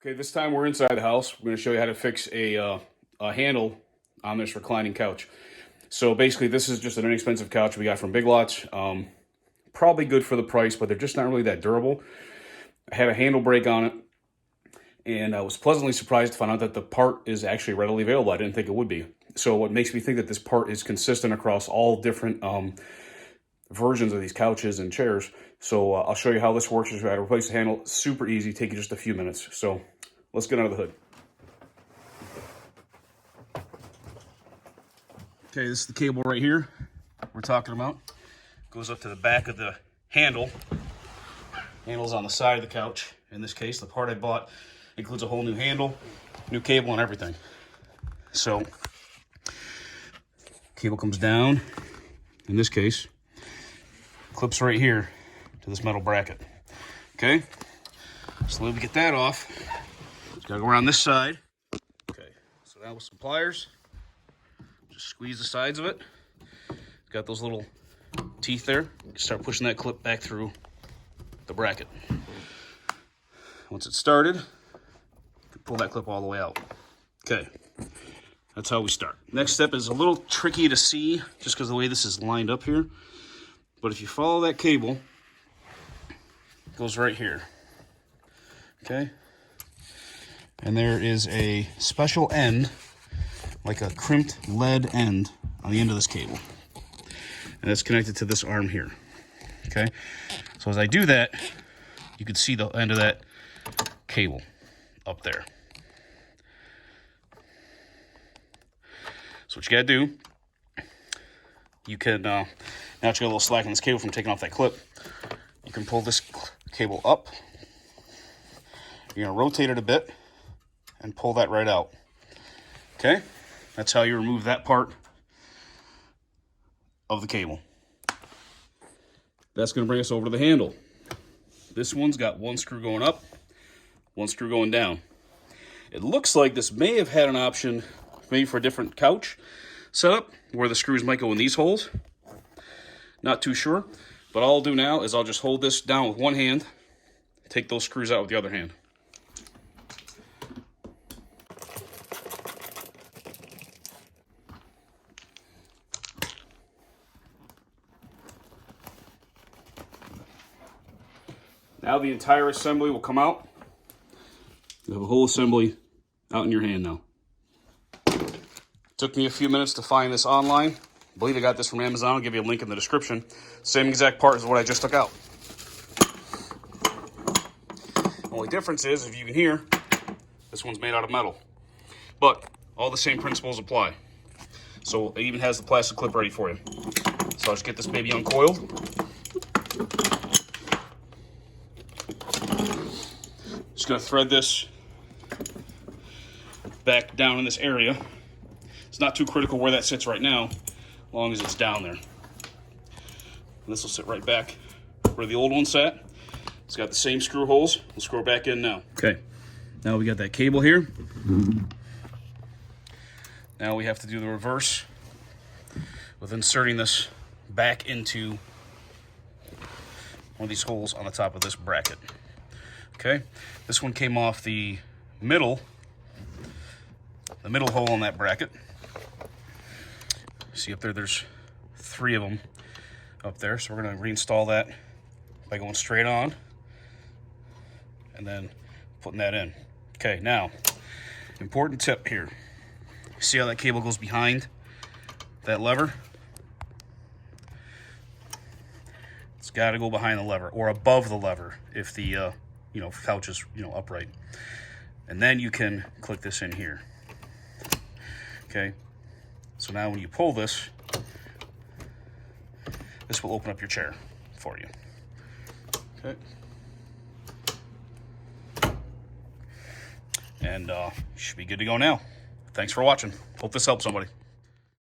Okay, this time we're inside the house. We're going to show you how to fix a handle on this reclining couch. So basically, this is just an inexpensive couch we got from Big Lots. Probably good for the price, but they're just not really that durable. I had a handle break on it, and I was pleasantly surprised to find out that the part is actually readily available. I didn't think it would be. So what makes me think that this part is consistent across all different versions of these couches and chairs. So I'll show you how this works. Just got to replace the handle. Super easy. Take you just a few minutes. So let's get under the hood. Okay, this is the cable right here we're talking about. Goes up to the back of the handle. Handle's on the side of the couch. In this case, the part I bought includes a whole new handle, new cable, and everything. So cable comes down. In this case, clips right here to this metal bracket. Okay, so let me get that off. Just gotta go around this side. Okay, so now with some pliers, just squeeze the sides of it. It's got those little teeth there. You start pushing that clip back through the bracket. Once it's started, you can pull that clip all the way out. Okay, that's how we start. Next step is a little tricky to see just because of the way this is lined up here. But if you follow that cable, it goes right here. Okay? And there is a special end, like a crimped lead end on the end of this cable. And it's connected to this arm here. Okay? So as I do that, you can see the end of that cable up there. So what you gotta do, you can, now that you got a little slack in this cable from taking off that clip, you can pull this cable up. You're gonna rotate it a bit and pull that right out. Okay? That's how you remove that part of the cable. That's gonna bring us over to the handle. This one's got one screw going up, one screw going down. It looks like this may have had an option maybe for a different couch setup where the screws might go in these holes. Not too sure, but all I'll do now is I'll just hold this down with one hand, take those screws out with the other hand. Now the entire assembly will come out. You have a whole assembly out in your hand now. Took me a few minutes to find this online. I believe I got this from Amazon. I'll give you a link in the description. Same exact part as what I just took out. The only difference is, if you can hear, this one's made out of metal. But all the same principles apply. So it even has the plastic clip ready for you. So I'll just get this baby uncoiled. Just gonna thread this back down in this area. It's not too critical where that sits right now, as long as it's down there. And this will sit right back where the old one sat. It's got the same screw holes. We'll screw it back in now. Okay, now we got that cable here. Now we have to do the reverse with inserting this back into one of these holes on the top of this bracket. Okay, this one came off the middle hole on that bracket. See up there, there's 3 of them up there. So we're gonna reinstall that by going straight on and then putting that in. Okay, now, important tip here. See how that cable goes behind that lever? It's gotta go behind the lever or above the lever if the couch is, upright. And then you can click this in here. Okay, so now when you pull this, this will open up your chair for you. Okay. And you should be good to go now. Thanks for watching. Hope this helps somebody.